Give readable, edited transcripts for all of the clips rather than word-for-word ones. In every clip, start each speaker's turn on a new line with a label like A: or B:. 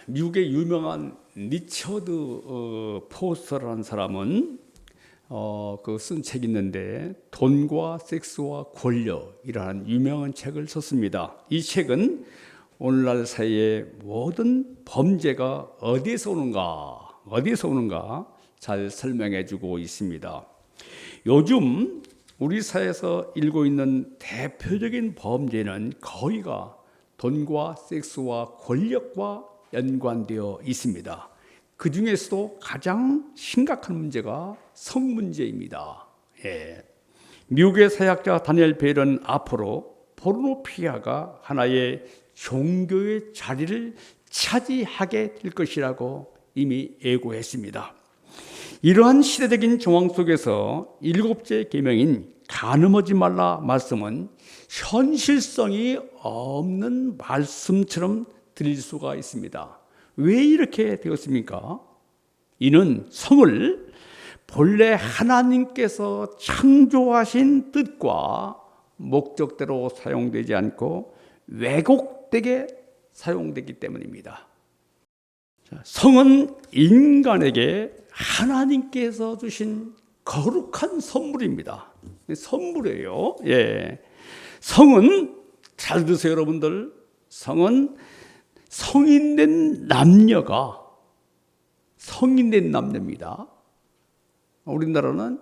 A: 미국의 유명한 리처드 포스터라는 사람은 쓴 책이 있는데 돈과 섹스와 권력이라는 유명한 책을 썼습니다. 이 책은 오늘날 사회의 모든 범죄가 어디에서 오는가 잘 설명해주고 있습니다. 요즘 우리 사회에서 일고 있는 대표적인 범죄는 거의가 돈과 섹스와 권력과 연관되어 있습니다. 그 중에서도 가장 심각한 문제가 성 문제입니다. 미국의 사회학자 다니엘 벨은 앞으로 포르노피아가 하나의 종교의 자리를 차지하게 될 것이라고 이미 예고했습니다. 이러한 시대적인 정황 속에서 7째 계명인 간음하지 말라 말씀은 현실성이 없는 말씀처럼 들릴 수가 있습니다. 왜 이렇게 되었습니까? 이는 성을 본래 하나님께서 창조하신 뜻과 목적대로 사용되지 않고 왜곡되게 사용되기 때문입니다. 성은 인간에게 하나님께서 주신 거룩한 선물입니다. 선물이에요. 성은 잘 드세요, 여러분들. 성은 성인된 남녀입니다. 우리나라는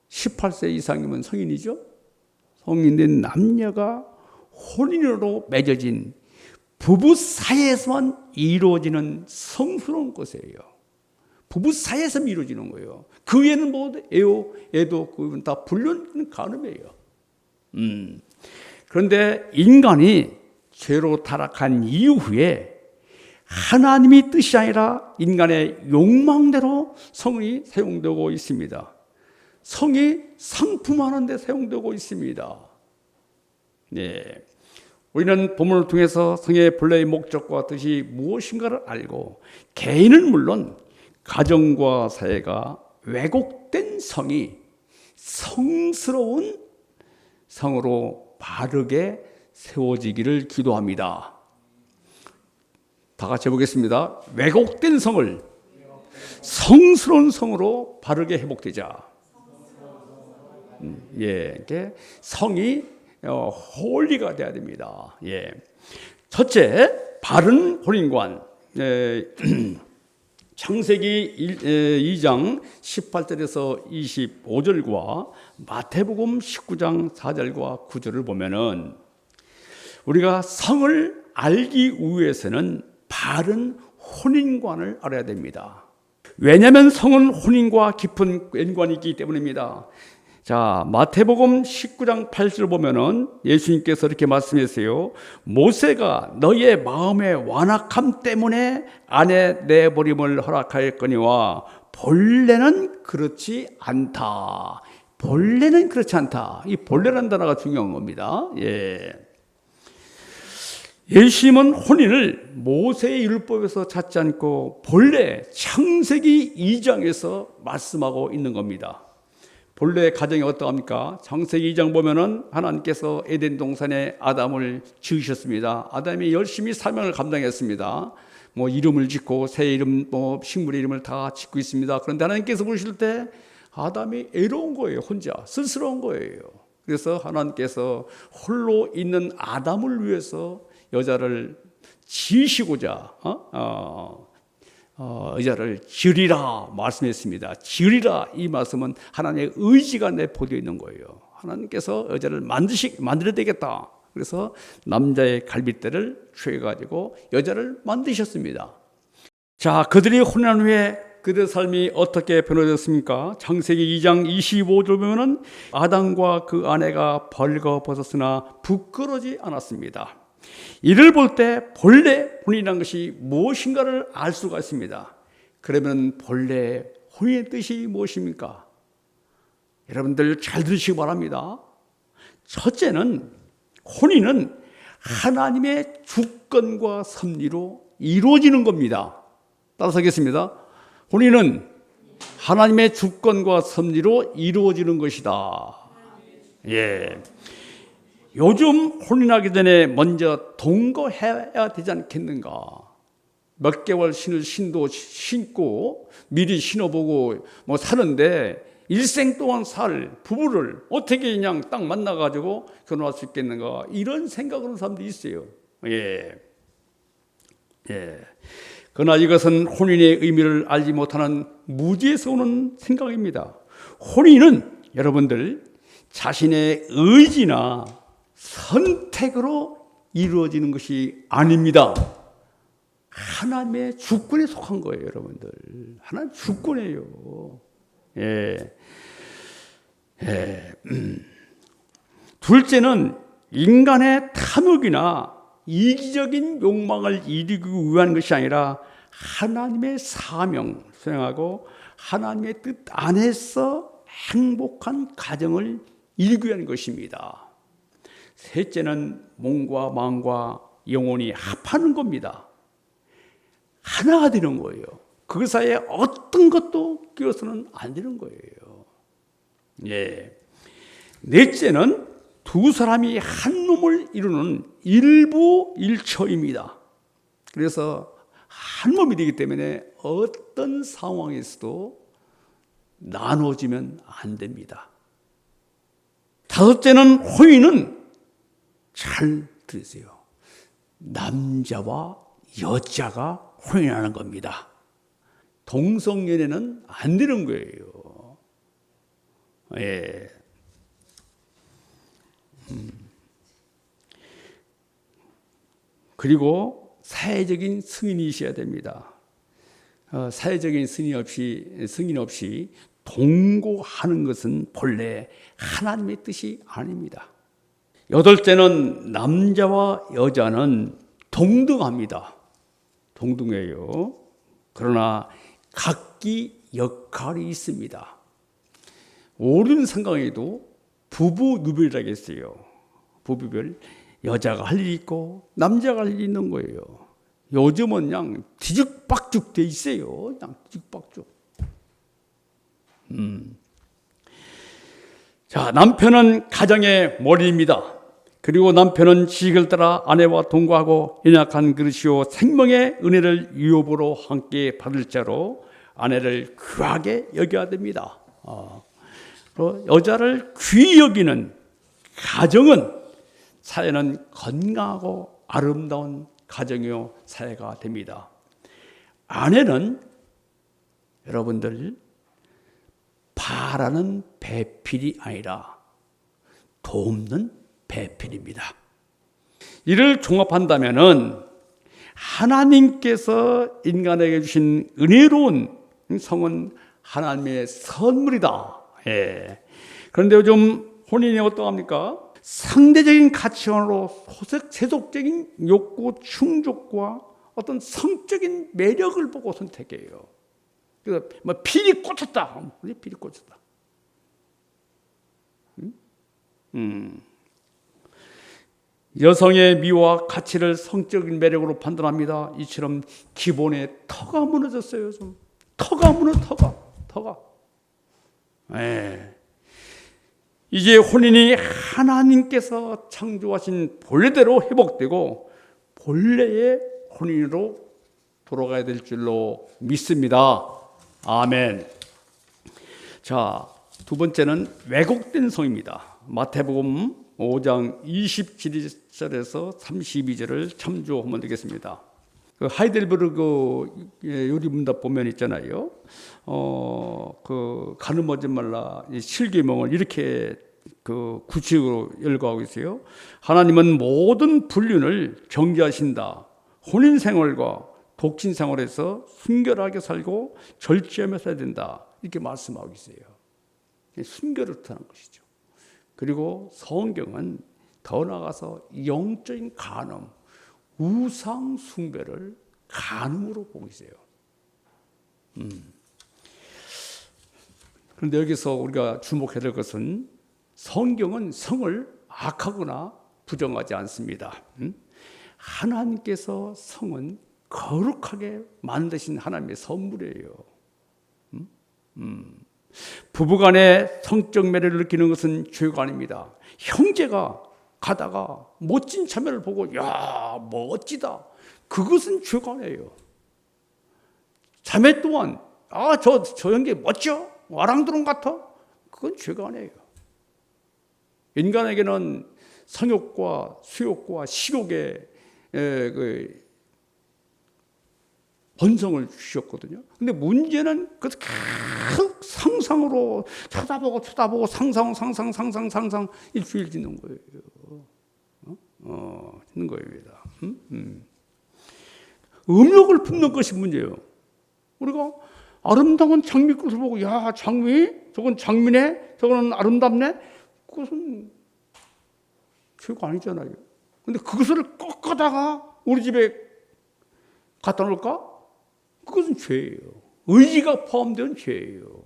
A: 18세 이상이면 성인이죠. 성인된 남녀가 혼인으로 맺어진 부부 사이에서만 이루어지는 성스러운 것이에요. 부부 사이에서 이루어지는 거예요. 그 외에는 애도 그건 다 불륜 간음이에요. 그런데 인간이 죄로 타락한 이후에 하나님의 뜻이 아니라 인간의 욕망대로 성이 사용되고 있습니다. 성이 상품하는 데 사용되고 있습니다. 우리는 본문을 통해서 성의 본래의 목적과 뜻이 무엇인가를 알고 개인은 물론 가정과 사회가 왜곡된 성이 성스러운 성으로 바르게 세워지기를 기도합니다. 다 같이 해보겠습니다. 왜곡된 성을 성스러운 성으로 바르게 회복되자. 성이 홀리가 돼야 됩니다. 첫째, 바른 혼인관. 창세기 2장 18절에서 25절과 마태복음 19장 4절과 9절을 보면은 우리가 성을 알기 위해서는 바른 혼인관을 알아야 됩니다. 왜냐하면 성은 혼인과 깊은 연관이 있기 때문입니다. 자, 마태복음 19장 8절을 보면은 예수님께서 이렇게 말씀하세요. 모세가 너희의 마음의 완악함 때문에 아내 내버림을 허락하였거니와 본래는 그렇지 않다. 본래는 그렇지 않다. 이 본래라는 단어가 중요한 겁니다. 예수님은 혼인을 모세의 율법에서 찾지 않고 본래 창세기 2장에서 말씀하고 있는 겁니다. 본래 가정이 어떠합니까? 창세기 2장 보면은 하나님께서 에덴 동산에 아담을 지으셨습니다. 아담이 열심히 사명을 감당했습니다. 이름을 짓고 새 이름, 식물의 이름을 다 짓고 있습니다. 그런데 하나님께서 부르실 때 아담이 애로운 거예요. 혼자 쓸쓸한 거예요. 그래서 하나님께서 홀로 있는 아담을 위해서 여자를 지으시고자 여자를 지으리라 말씀했습니다. 지으리라 이 말씀은 하나님의 의지가 내포되어 있는 거예요. 하나님께서 여자를 만들어야 되겠다. 그래서 남자의 갈빗대를 취해가지고 여자를 만드셨습니다. 자, 그들이 혼인한 후에 그들의 삶이 어떻게 변화됐습니까? 창세기 2장 25절 보면은 아담과 그 아내가 벌거벗었으나 부끄러지 않았습니다. 이를 볼 때 본래 혼인이라는 것이 무엇인가를 알 수가 있습니다. 그러면 본래 혼인의 뜻이 무엇입니까? 여러분들 잘 들으시기 바랍니다. 첫째는 혼인은 하나님의 주권과 섭리로 이루어지는 겁니다. 따라서 하겠습니다. 혼인은 하나님의 주권과 섭리로 이루어지는 것이다. 요즘 혼인하기 전에 먼저 동거해야 되지 않겠는가? 몇 개월 신을 신고 미리 신어보고 뭐 사는데 일생 동안 살 부부를 어떻게 그냥 딱 만나가지고 결혼할 수 있겠는가, 이런 생각을 하는 사람들이 있어요. 예. 그러나 이것은 혼인의 의미를 알지 못하는 무지에서 오는 생각입니다. 혼인은 여러분들 자신의 의지나 선택으로 이루어지는 것이 아닙니다. 하나님의 주권에 속한 거예요, 여러분들. 하나님 주권이에요. 둘째는 인간의 탐욕이나 이기적인 욕망을 이루기 위한 것이 아니라 하나님의 사명 수행하고 하나님의 뜻 안에서 행복한 가정을 이루기 위한 것입니다. 셋째는 몸과 마음과 영혼이 합하는 겁니다. 하나가 되는 거예요. 그 사이에 어떤 것도 끼어서는 안 되는 거예요. 넷째는 두 사람이 한 몸을 이루는 일부일처입니다. 그래서 한 몸이 되기 때문에 어떤 상황에서도 나눠지면 안 됩니다. 다섯째는 혼인은, 잘 들으세요, 남자와 여자가 혼인하는 겁니다. 동성연애는 안 되는 거예요. 그리고 사회적인 승인이 있어야 됩니다. 사회적인 승인 없이 동거하는 것은 본래 하나님의 뜻이 아닙니다. 여덟째는 남자와 여자는 동등합니다. 동등해요. 그러나 각기 역할이 있습니다. 오륜 상강에도 부부유별이라고 했어요. 부부별, 여자가 할 일이 있고 남자가 할 일이 있는 거예요. 요즘은 그냥 뒤죽박죽 돼 있어요. 그냥 뒤죽박죽. 자, 남편은 가정의 머리입니다. 그리고 남편은 지식을 따라 아내와 동거하고 연약한 그릇이요 생명의 은혜를 유업으로 함께 받을 자로 아내를 귀하게 여겨야 됩니다. 여자를 귀히 여기는 가정은, 사회는 건강하고 아름다운 가정이요 사회가 됩니다. 아내는 여러분들 바라는 배필이 아니라 돕는 배필입니다. 이를 종합한다면은 하나님께서 인간에게 주신 은혜로운 성은 하나님의 선물이다. 그런데 요즘 혼인이 어떠합니까? 상대적인 가치관으로 세속적인 욕구, 충족과 어떤 성적인 매력을 보고 선택해요. 그래서 뭐 필이 꽂혔다. 필이 꽂혔다. 여성의 미와 가치를 성적인 매력으로 판단합니다. 이처럼 기본의 터가 무너졌어요. 좀 터가. 이제 혼인이 하나님께서 창조하신 본래대로 회복되고 본래의 혼인으로 돌아가야 될 줄로 믿습니다. 아멘. 자, 두 번째는 왜곡된 성입니다. 마태복음 5장 27절에서 32절을 참조하면 되겠습니다. 그 하이델베르그 요리문답 보면 있잖아요. 그 가늠하지 말라 실계명을 이렇게 그 구체적으로 열거하고 있어요. 하나님은 모든 불륜을 정죄하신다. 혼인 생활과 독신 생활에서 순결하게 살고 절제하며 살아야 된다. 이렇게 말씀하고 있어요. 순결을 뜻하는 것이죠. 그리고 성경은 더 나아가서 영적인 간음, 우상 숭배를 간음으로 보고 있어요. 그런데 여기서 우리가 주목해야 될 것은 성경은 성을 악하거나 부정하지 않습니다. 하나님께서 성은 거룩하게 만드신 하나님의 선물이에요. 부부간에 성적 매력을 느끼는 것은 죄가 아닙니다. 형제가 가다가 멋진 자매를 보고 야 멋지다, 그것은 죄가 아니에요. 자매 또한 저 형제 멋져? 와랑드론 같아? 그건 죄가 아니에요. 인간에게는 성욕과 수욕과 식욕의 그 본성을 주셨거든요. 근데 문제는 그 상상으로 쳐다보고 상상 일주일 짓는 거예요. 짓는 거입니다. 음욕을 품는 것이 문제예요. 우리가 아름다운 장미꽃을 보고 야 장미? 저건 장미네? 저거는 아름답네? 그것은 죄가 아니잖아요. 근데 그것을 꺾어다가 우리 집에 갖다 놓을까? 그것은 죄예요. 의지가 포함된 죄예요.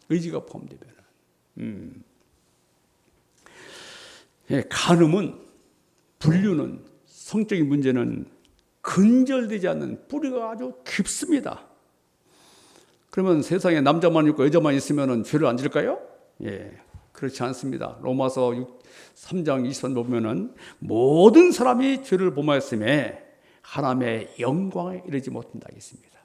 A: 의지가 포함되면. 간음은, 불륜은, 성적인 문제는 근절되지 않는 뿌리가 아주 깊습니다. 그러면 세상에 남자만 있고 여자만 있으면 죄를 안 질까요? 예, 그렇지 않습니다. 로마서 3장 20절 보면은 모든 사람이 죄를 범하였음에 하나님의 영광에 이르지 못한다 했습니다.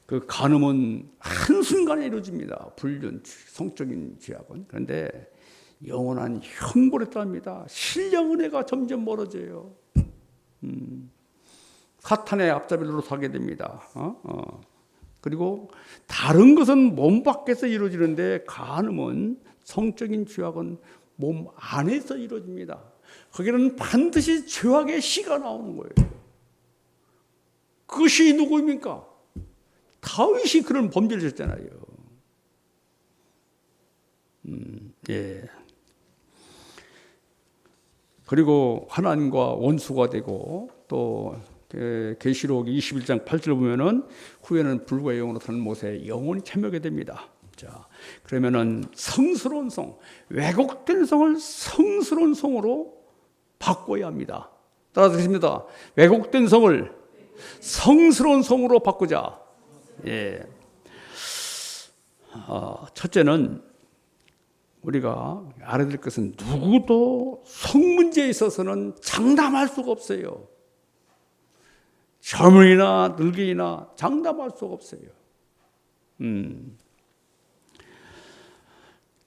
A: 그 간음은 한순간에 이루어집니다. 불륜, 성적인 죄악은. 그런데 영원한 형벌에 따릅니다. 신령 은혜가 점점 멀어져요. 사탄의 앞잡이로 사게 됩니다. 그리고 다른 것은 몸 밖에서 이루어지는데 간음은, 성적인 죄악은 몸 안에서 이루어집니다. 거기는 반드시 죄악의 씨가 나오는 거예요. 그것이 누구입니까? 다윗이 그런 범죄를 했잖아요. 예. 그리고 하나님과 원수가 되고, 또 계시록 21장 8절 보면은 후에는 불과 영으로 타는 못에 영원히 참여하게 됩니다. 자, 그러면은 성스러운 성, 왜곡된 성을 성스러운 성으로 바꿔야 합니다. 따라서 있습니다. 왜곡된 성을 성스러운 성으로 바꾸자. 예. 첫째는 우리가 알아야 될 것은 누구도 성 문제에 있어서는 장담할 수가 없어요. 젊은이나 늙은이나 장담할 수가 없어요.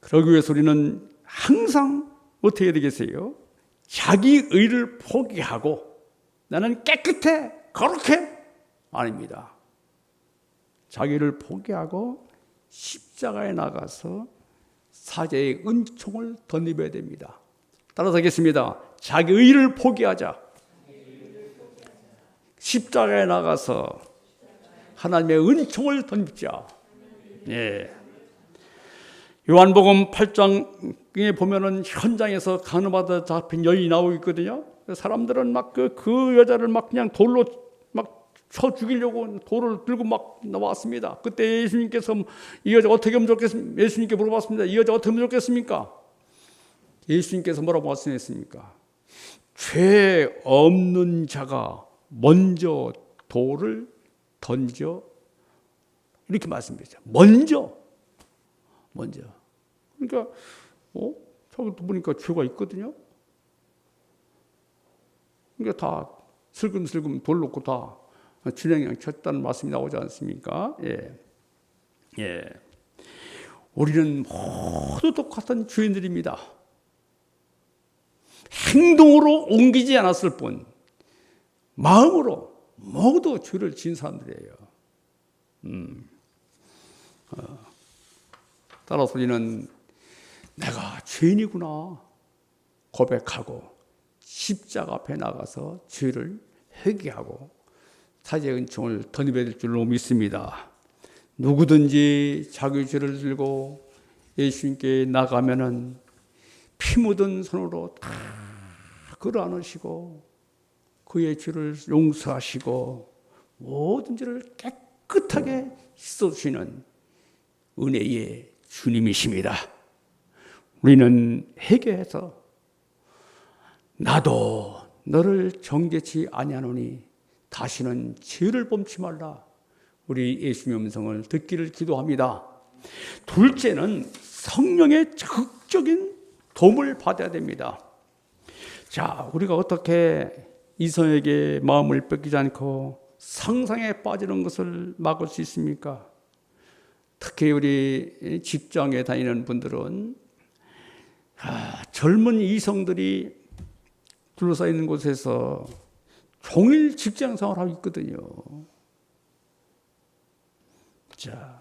A: 그러기 위해서 우리는 항상 어떻게 해야 되겠어요? 자기 의를 포기하고 나는 깨끗해, 거룩해? 아닙니다. 자기를 포기하고 십자가에 나가서 사제의 은총을 덧입어야 됩니다. 따라서 하겠습니다. 자기 의를 포기하자. 십자가에 나가서 하나님의 은총을 덧입자. 예. 요한복음 8장에 보면은 현장에서 간음하다 잡힌 여인이 나오고 있거든요. 사람들은 막 그 여자를 막 그냥 돌로 막 쳐 죽이려고 돌을 들고 막 나왔습니다. 그때 예수님께서 이 여자 어떻게 하면 좋겠습니까? 예수님께 물어봤습니다. 이 여자 어떻게 하면 좋겠습니까? 예수님께서 뭐라고 말씀했습니까? 죄 없는 자가 먼저 돌을 던져, 이렇게 말씀드렸죠. 먼저. 그러니까 저기 보니까 죄가 있거든요. 그러니까 다 슬금슬금 돌 놓고 다 주랭이랑 쳤다는 말씀이 나오지 않습니까? 예. 우리는 모두 똑같은 죄인들입니다. 행동으로 옮기지 않았을 뿐 마음으로 모두 죄를 지은 사람들이에요. 따라서 우리는 내가 죄인이구나 고백하고 십자가 앞에 나가서 죄를 회개하고 사제의 은총을 덧입어야 될 줄로 믿습니다. 누구든지 자기 죄를 들고 예수님께 나가면은 피 묻은 손으로 다 끌어 안으시고 그의 죄를 용서하시고 모든 죄를 깨끗하게 씻어주시는 은혜의 주님이십니다. 우리는 회개해서 나도 너를 정죄치 아니하노니 다시는 죄를 범치 말라. 우리 예수님의 음성을 듣기를 기도합니다. 둘째는 성령의 적극적인 도움을 받아야 됩니다. 자, 우리가 어떻게 이성에게 마음을 뺏기지 않고 상상에 빠지는 것을 막을 수 있습니까? 특히 우리 직장에 다니는 분들은 젊은 이성들이 둘러싸여 있는 곳에서 종일 직장 생활하고 있거든요. 자,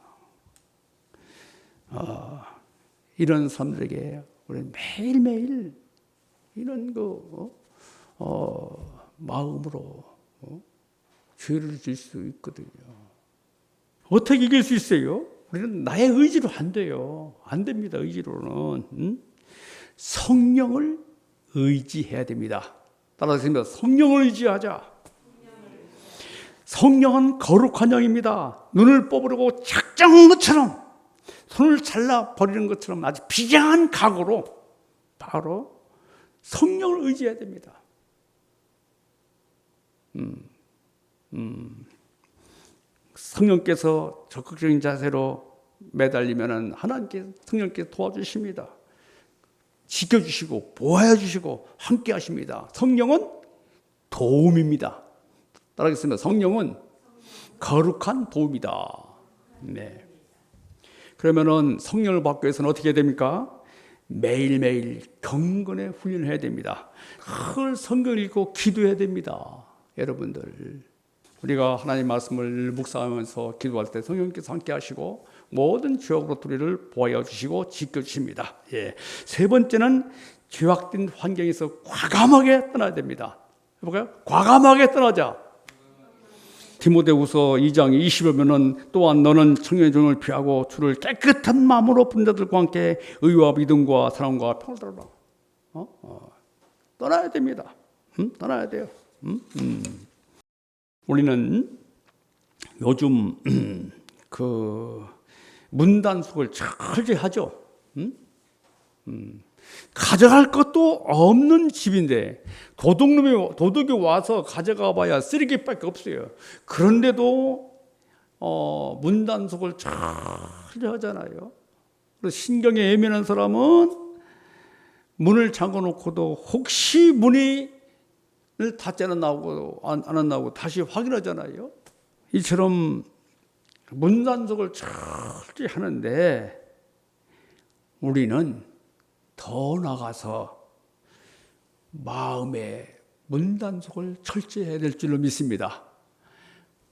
A: 이런 사람들에게 우리는 매일매일 이런 마음으로 죄를 질 수 있거든요. 어떻게 이길 수 있어요? 우리는 나의 의지로 안 돼요. 안 됩니다. 의지로는. 성령을 의지해야 됩니다. 따라서 성령을 의지하자. 성령은 거룩한 영입니다. 눈을 뽑으려고 작정한 것처럼, 손을 잘라버리는 것처럼 아주 비장한 각오로 바로 성령을 의지해야 됩니다. 성령께서 적극적인 자세로 매달리면 하나님께 성령께서 도와주십니다. 지켜주시고 보호해주시고 함께 하십니다. 성령은 도움입니다. 따라하겠습니다. 성령은 거룩한 도움이다. 네. 그러면은 성령을 받기 위해서는 어떻게 해야 됩니까? 매일매일 경건의 훈련을 해야 됩니다. 늘 성경을 읽고 기도해야 됩니다. 여러분들, 우리가 하나님 말씀을 묵상하면서 기도할 때 성령께서 함께 하시고 모든 죄악으로 우리를 보호하여 주시고 지켜주십니다. 예. 세 번째는 죄악된 환경에서 과감하게 떠나야 됩니다. 해볼까요? 과감하게 떠나자. 디모데후서 2장 20절에는 또한 너는 청년의 종을 피하고 주를 깨끗한 마음으로 부른 자들과 함께 의와 믿음과 사랑과 평을 따르라. 떠나야 됩니다. 떠나야 돼요. 우리는 요즘 문단속을 철저히 하죠. 가져갈 것도 없는 집인데 도둑이 와서 가져가 봐야 쓰레기밖에 없어요. 그런데도 문단속을 철저히 하잖아요. 그래서 신경이 예민한 사람은 문을 잠궈놓고도 혹시 문을 닫지 않았나고 안 나오고 다시 확인하잖아요. 이처럼 문단속을 철저히 하는데 우리는 더 나가서 마음의 문단속을 철저히 해야 될 줄로 믿습니다.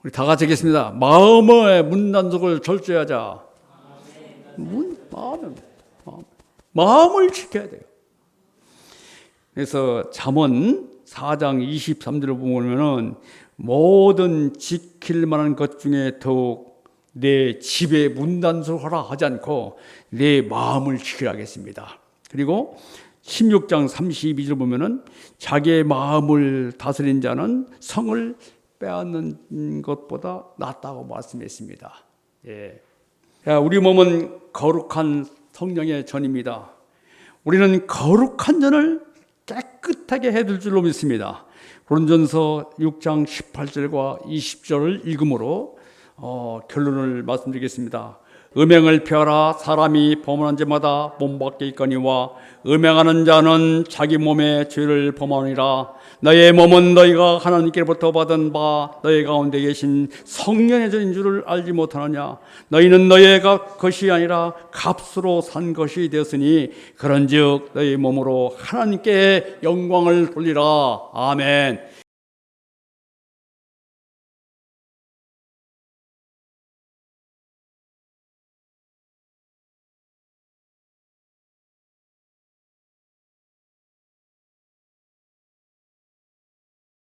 A: 우리 다 같이 하겠습니다. 마음의 문단속을 철저히 하자. 마음을 지켜야 돼요. 그래서 잠언 4장 23절을 보면은 모든 지킬 만한 것 중에 더욱 내 집에 문단속하라 하지 않고 내 마음을 지키라 하겠습니다. 그리고 16장 32절 보면은 자기의 마음을 다스린 자는 성을 빼앗는 것보다 낫다고 말씀했습니다. 예. 우리 몸은 거룩한 성령의 전입니다. 우리는 거룩한 전을 깨끗하게 해둘 줄로 믿습니다. 고린전서 6장 18절과 20절을 읽음으로 결론을 말씀드리겠습니다. 음행을 피하라. 사람이 범하는 죄마다 몸밖에 있거니와 음행하는 자는 자기 몸에 죄를 범하니라. 너의 몸은 너희가 하나님께로부터 받은 바 너희 가운데 계신 성령의 전인 줄을 알지 못하느냐. 너희는 너희의 것이 아니라 값으로 산 것이 되었으니 그런즉 너희 몸으로 하나님께 영광을 돌리라. 아멘.